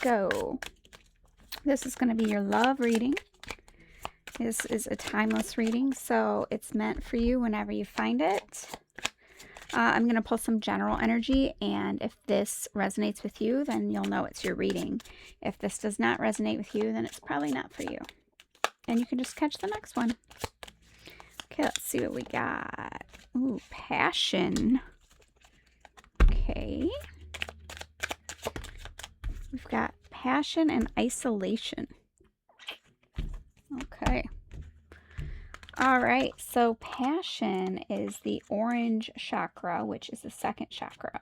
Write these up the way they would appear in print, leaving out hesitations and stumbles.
go. This is going to be your love reading. This is a timeless reading, so it's meant for you whenever you find it. I'm going to pull some general energy, and if this resonates with you, then you'll know it's your reading. If this does not resonate with you, then it's probably not for you. And you can just catch the next one. Okay, let's see what we got. Ooh, passion. Okay. We've got passion and isolation. Okay. All right, so passion is the orange chakra, which is the second chakra.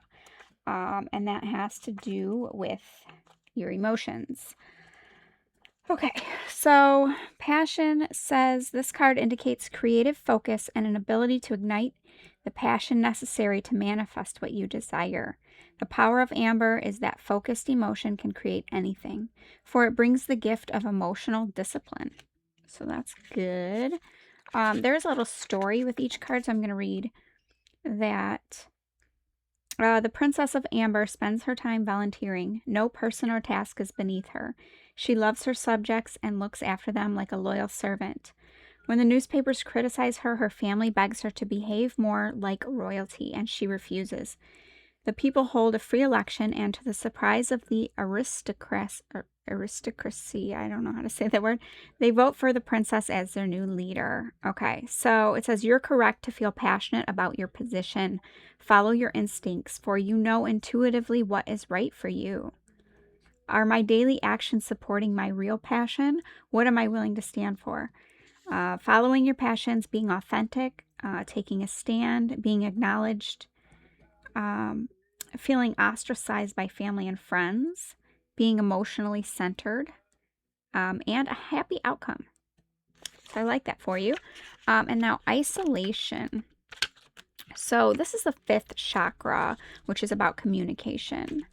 And that has to do with your emotions. Okay, so passion says this card indicates creative focus and an ability to ignite the passion necessary to manifest what you desire. The power of amber is that focused emotion can create anything, for it brings the gift of emotional discipline. So that's good. There's a little story with each card, so I'm going to read that. The Princess of Amber spends her time volunteering. No person or task is beneath her. She loves her subjects and looks after them like a loyal servant. When the newspapers criticize her, her family begs her to behave more like royalty, and she refuses. The people hold a free election, and to the surprise of the aristocracy, I don't know how to say that word, they vote for the princess as their new leader. Okay, so it says, you're correct to feel passionate about your position. Follow your instincts, for you know intuitively what is right for you. Are my daily actions supporting my real passion? What am I willing to stand for? Following your passions, being authentic, taking a stand, being acknowledged, feeling ostracized by family and friends, being emotionally centered, and a happy outcome. So I like that for you. And now isolation. So this is the fifth chakra, which is about communication.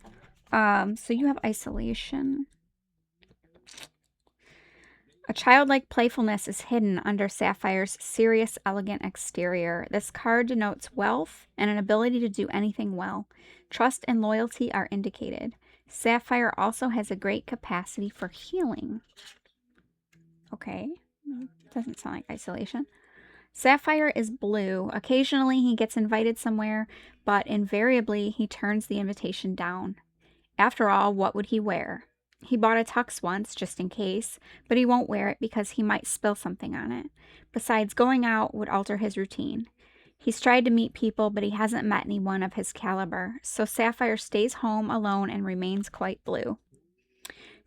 So you have isolation. A childlike playfulness is hidden under Sapphire's serious, elegant exterior. This card denotes wealth and an ability to do anything well. Trust and loyalty are indicated. Sapphire also has a great capacity for healing. Okay, doesn't sound like isolation. Sapphire is blue. Occasionally he gets invited somewhere, but invariably he turns the invitation down. After all, what would he wear? He bought a tux once, just in case, but he won't wear it because he might spill something on it. Besides, going out would alter his routine. He's tried to meet people, but he hasn't met anyone of his caliber, so Sapphire stays home alone and remains quite blue.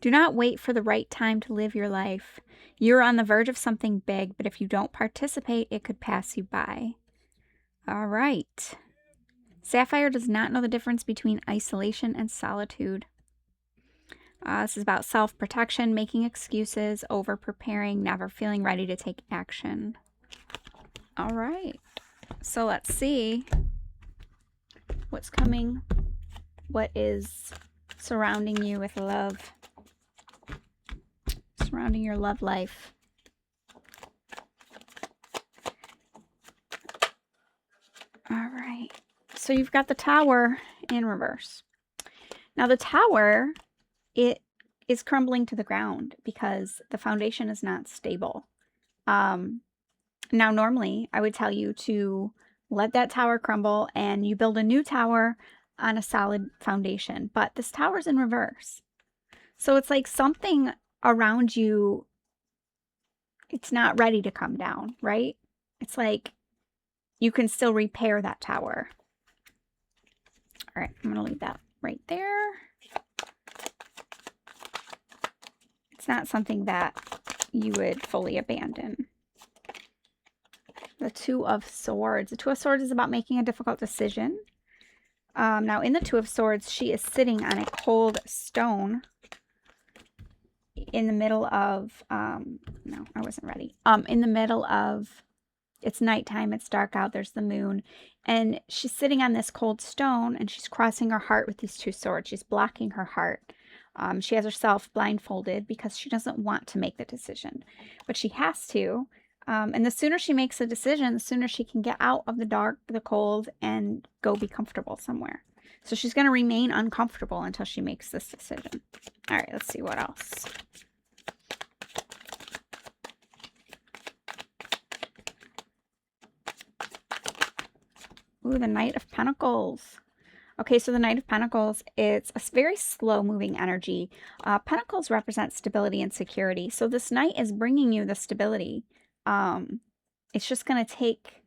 Do not wait for the right time to live your life. You're on the verge of something big, but if you don't participate, it could pass you by. All right. Sapphire does not know the difference between isolation and solitude. This is about self-protection, making excuses, over-preparing, never feeling ready to take action. All right. So let's see what's coming. What is surrounding you with love? Surrounding your love life. All right. So you've got the Tower in reverse. Now the Tower, it is crumbling to the ground because the foundation is not stable. Now normally I would tell you to let that tower crumble and you build a new tower on a solid foundation, but this tower's in reverse. So it's like something around you, it's not ready to come down, right? It's like you can still repair that tower. All right, I'm going to leave that right there. It's not something that you would fully abandon. The Two of Swords. The Two of Swords is about making a difficult decision. Now, in the Two of Swords, she is sitting on a cold stone in the middle of, no, I wasn't ready. In the middle of, it's nighttime, it's dark out, there's the moon, and she's sitting on this cold stone, and she's crossing her heart with these two swords. She's blocking her heart. She has herself blindfolded because she doesn't want to make the decision, but she has to. And the sooner she makes a decision, the sooner she can get out of the dark, the cold, and go be comfortable somewhere. So she's going to remain uncomfortable until she makes this decision. All right, let's see what else. Ooh, the Knight of Pentacles. Okay, so the Knight of Pentacles, it's a very slow-moving energy. Pentacles represent stability and security. So this Knight is bringing you the stability. It's just going to take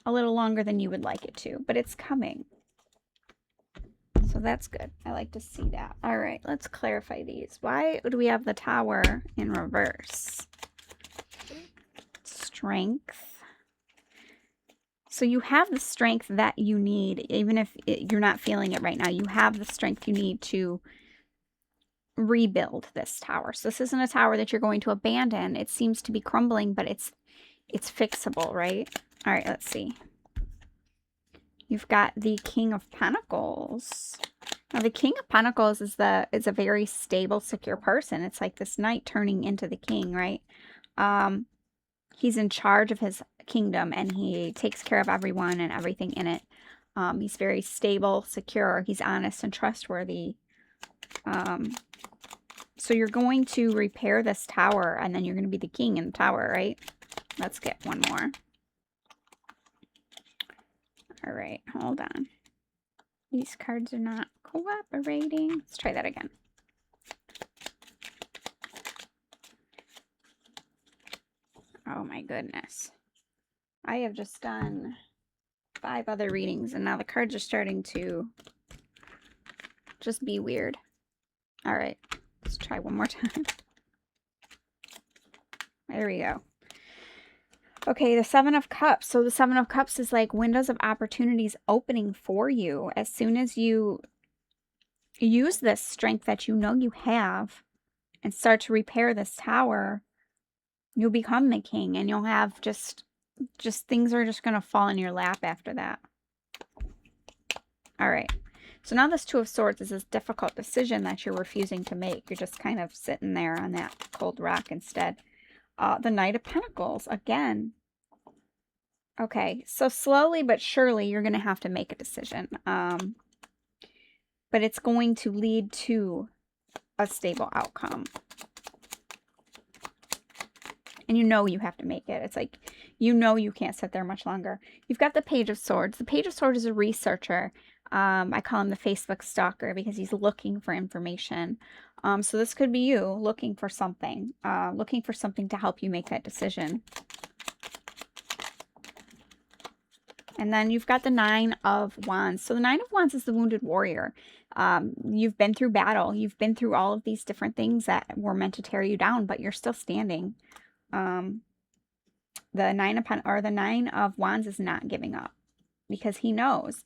a little longer than you would like it to, but it's coming. So that's good. I like to see that. All right, let's clarify these. Why do we have the Tower in reverse? Strength. So you have the strength that you need, even if you're not feeling it right now. You have the strength you need to rebuild this tower. So this isn't a tower that you're going to abandon. It seems to be crumbling, but it's fixable, right? All right, let's see. You've got the King of Pentacles. Now, the King of Pentacles is a very stable, secure person. It's like this knight turning into the king, right? He's in charge of his kingdom, and he takes care of everyone and everything in it. He's very stable, secure. He's honest and trustworthy. So you're going to repair this tower, and then you're going to be the king in the tower, right? Let's get one more. All right, hold on. These cards are not cooperating. Let's try that again. Oh my goodness. I have just done 5 other readings, and now the cards are starting to just be weird. All right, let's try one more time. There we go. Okay, the Seven of Cups. So the Seven of Cups is like windows of opportunities opening for you. As soon as you use this strength that you know you have and start to repair this tower, you'll become the king, and you'll have just things are just going to fall in your lap after that. All right. So now this Two of Swords is this difficult decision that you're refusing to make. You're just kind of sitting there on that cold rock instead. The Knight of Pentacles, again. Okay, so slowly but surely you're going to have to make a decision. But it's going to lead to a stable outcome. And you know you have to make it. It's like, you know you can't sit there much longer. You've got the Page of Swords. The Page of Swords is a researcher. I call him the Facebook stalker because he's looking for information. So this could be you looking for something to help you make that decision. And then you've got the Nine of Wands. So the Nine of Wands is the wounded warrior. You've been through battle. You've been through all of these different things that were meant to tear you down, but you're still standing. The Nine of Wands is not giving up because he knows.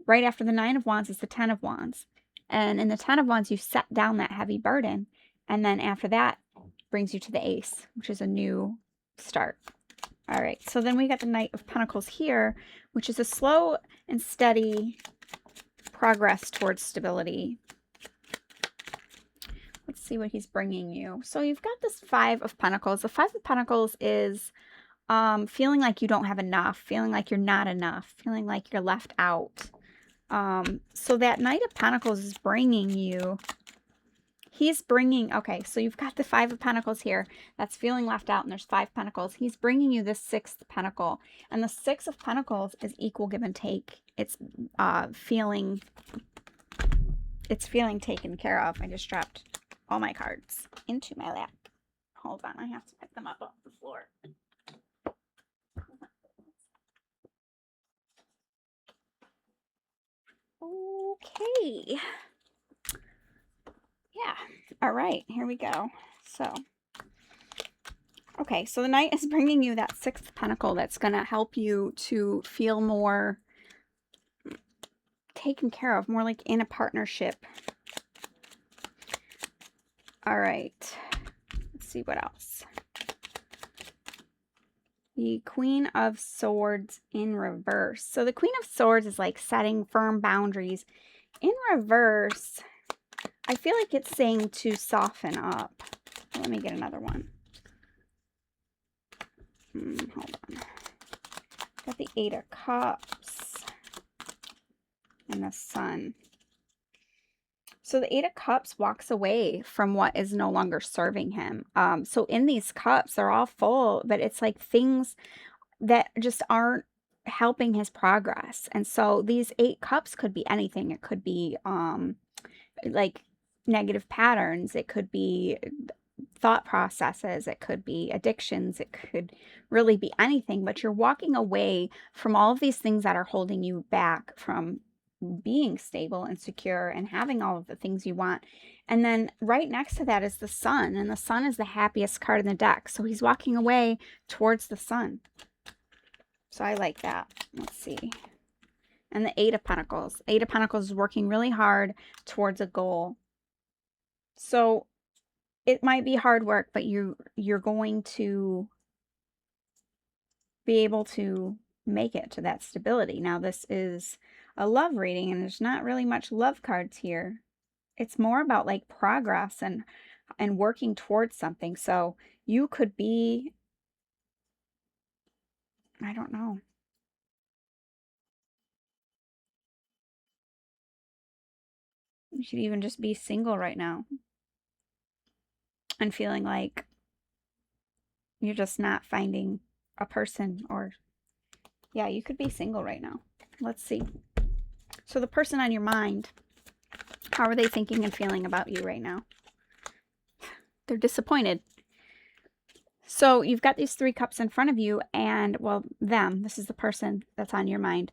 Right after the Nine of Wands is the Ten of Wands. And in the Ten of Wands, you set down that heavy burden. And then after that brings you to the Ace, which is a new start. All right, so then we got the Knight of Pentacles here, which is a slow and steady progress towards stability. Let's see what he's bringing you. So you've got this Five of Pentacles. The Five of Pentacles is feeling like you don't have enough, feeling like you're not enough, feeling like you're left out. So that Knight of Pentacles is bringing you, okay, so you've got the Five of Pentacles here. That's feeling left out, and there's 5 Pentacles. He's bringing you this 6th Pentacle. And the 6 of Pentacles is equal give and take. It's feeling taken care of. I just dropped all my cards into my lap. Hold on, I have to pick them up off the floor. Okay. Yeah. All right, here we go. So, okay, so the Knight is bringing you that 6th Pentacle that's going to help you to feel more taken care of, more like in a partnership. All right. Let's see what else. The Queen of Swords in reverse. So the Queen of Swords is like setting firm boundaries. In reverse, I feel like it's saying to soften up. Let me get another one. Hold on. Got the 8 of Cups. and the Sun. So the Eight of Cups walks away from what is no longer serving him. So in these cups, they're all full, but it's like things that just aren't helping his progress. And so these 8 cups could be anything. It could be like negative patterns. It could be thought processes. It could be addictions. It could really be anything, but you're walking away from all of these things that are holding you back from being stable and secure and having all of the things you want. And then right next to that is the Sun, and the Sun is the happiest card in the deck. So he's walking away towards the Sun. So I like that. Let's see. And the Eight of Pentacles. Eight of Pentacles is working really hard towards a goal. So it might be hard work, but you're going to be able to make it to that stability. Now, this is a love reading, and there's not really much love cards here. It's more about like progress and working towards something. So you could be, I don't know. You should even just be single right now and feeling like you're just not finding a person, or yeah, you could be single right now. Let's see. So the person on your mind, how are they thinking and feeling about you right now? They're disappointed. So you've got these 3 cups in front of you, and well, this is the person that's on your mind.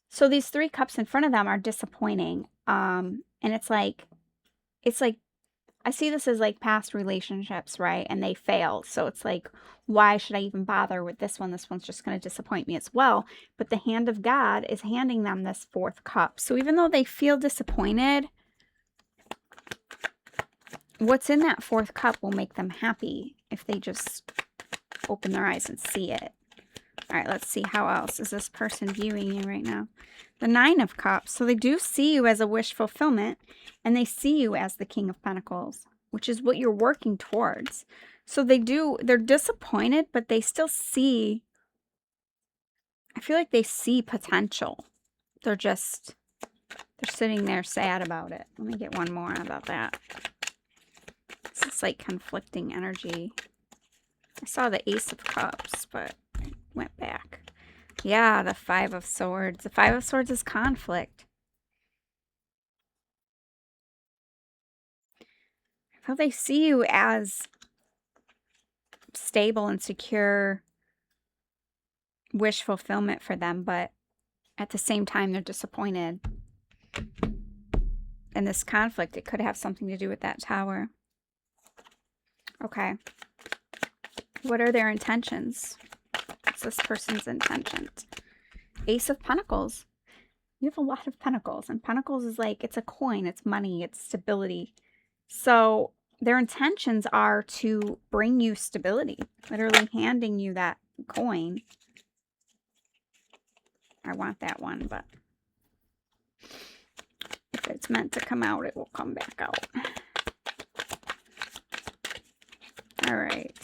So these 3 cups in front of them are disappointing. And it's like I see this as like past relationships, right? And they failed. So it's like, why should I even bother with this one? This one's just going to disappoint me as well. But the hand of God is handing them this 4th cup. So even though they feel disappointed, what's in that 4th cup will make them happy if they just open their eyes and see it. All right, let's see, how else is this person viewing you right now? The 9 of Cups. So they do see you as a wish fulfillment, and they see you as the King of Pentacles, which is what you're working towards. So they're disappointed, but they still see, I feel like they see potential. They're sitting there sad about it. Let me get one more about that. This is like conflicting energy. I saw the Ace of Cups, but I went back. Yeah, the 5 of Swords. The 5 of Swords is conflict. I feel they see you as stable and secure wish fulfillment for them, but at the same time, they're disappointed. And this conflict, it could have something to do with that Tower. Okay. What are their intentions? What's this person's intentions? Ace of Pentacles. You have a lot of Pentacles, and Pentacles is like, it's a coin, it's money, it's stability. So their intentions are to bring you stability, literally handing you that coin. I want that one, but if it's meant to come out, it will come back out. All right.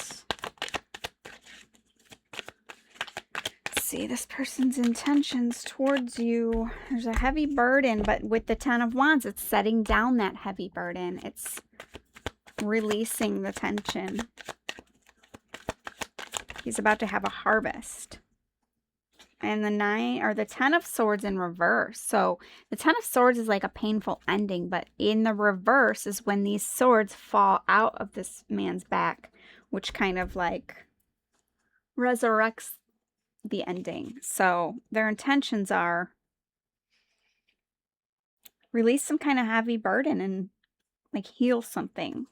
See this person's intentions towards you. There's a heavy burden, but with the 10 of Wands, it's setting down that heavy burden. It's releasing the tension. He's about to have a harvest. And the 10 of Swords in reverse. So the 10 of Swords is like a painful ending, but in the reverse is when these swords fall out of this man's back, which kind of like resurrects the ending. So their intentions are release some kind of heavy burden and like heal something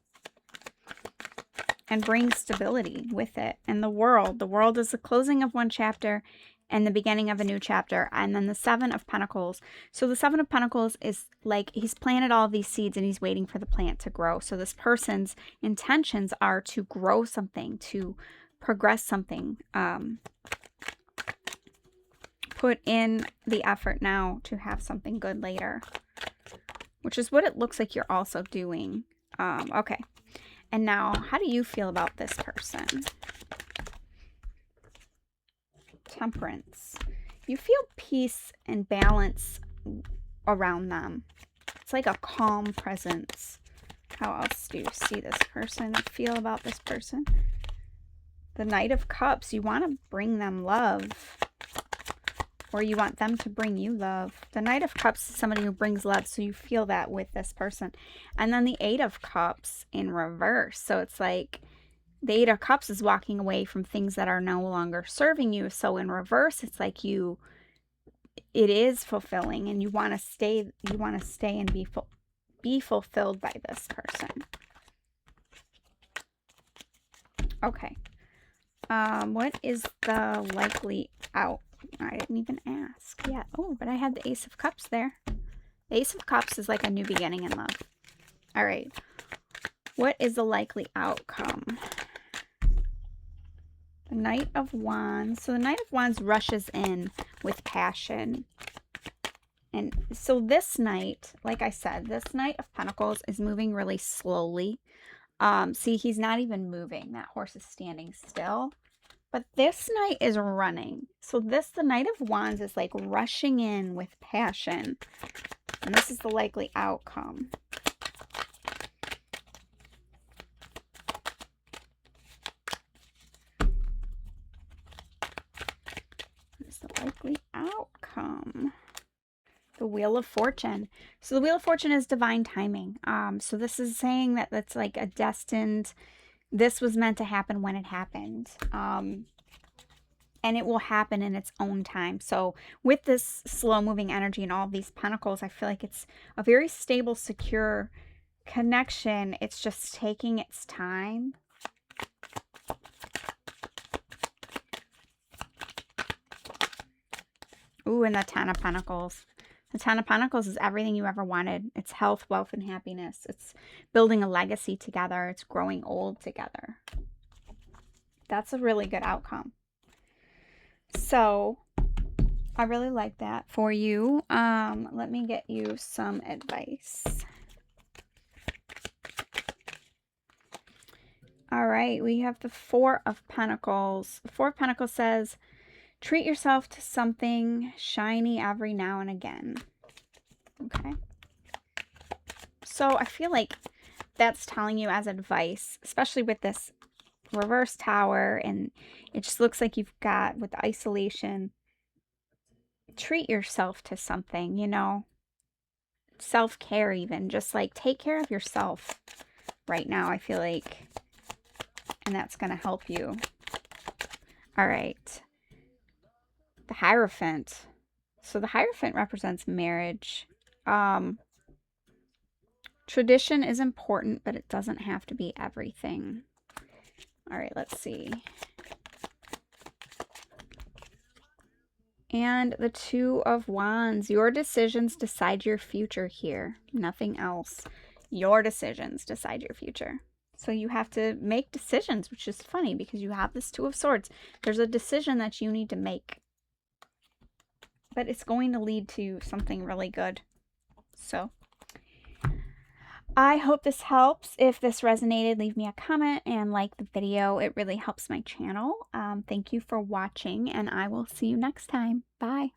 and bring stability with it. And the world is the closing of one chapter and the beginning of a new chapter. And then the 7 of Pentacles. So the 7 of Pentacles is like he's planted all these seeds and he's waiting for the plant to grow. So this person's intentions are to grow something, to progress something, put in the effort now to have something good later, which is what it looks like you're also doing. Okay. And now, how do you feel about this person? Temperance. You feel peace and balance around them. It's like a calm presence. How else do you see this person or feel about this person? The Knight of Cups, you want to bring them love. Or you want them to bring you love. The Knight of Cups is somebody who brings love, so you feel that with this person. And then the Eight of Cups in reverse. So it's like the Eight of Cups is walking away from things that are no longer serving you. So in reverse, it's like it is fulfilling, and you want to stay and be fulfilled by this person. Okay. What is the likely out? I didn't even ask yet. Oh, but I had the Ace of Cups there. The Ace of Cups is like a new beginning in love. All right. What is the likely outcome? The Knight of Wands. So the Knight of Wands rushes in with passion. And so this knight, like I said, this Knight of Pentacles is moving really slowly. See, he's not even moving. That horse is standing still. But this knight is running. So the Knight of Wands is like rushing in with passion. And this is the likely outcome. What is the likely outcome? The Wheel of Fortune. So the Wheel of Fortune is divine timing. So this is saying that that's like a destined... This was meant to happen when it happened. And it will happen in its own time. So with this slow-moving energy and all of these pentacles, I feel like it's a very stable, secure connection. It's just taking its time. Ooh, and the Ten of Pentacles. The Ten of Pentacles is everything you ever wanted. It's health, wealth, and happiness. It's building a legacy together. It's growing old together. That's a really good outcome. So, I really like that for you. Let me get you some advice. All right, we have the Four of Pentacles. The Four of Pentacles says, treat yourself to something shiny every now and again. Okay. So I feel like that's telling you as advice, especially with this reverse tower, and it just looks like you've got, with the isolation, treat yourself to something, you know, self-care even, just like take care of yourself right now, I feel like, and that's going to help you. All right. The Hierophant. So the Hierophant represents marriage. Tradition is important, but it doesn't have to be everything. All right, let's see. And the Two of Wands. Your decisions decide your future here. Nothing else. Your decisions decide your future. So you have to make decisions, which is funny because you have this Two of Swords. There's a decision that you need to make. But it's going to lead to something really good. So I hope this helps. If this resonated, leave me a comment and like the video. It really helps my channel. Thank you for watching, and I will see you next time. Bye.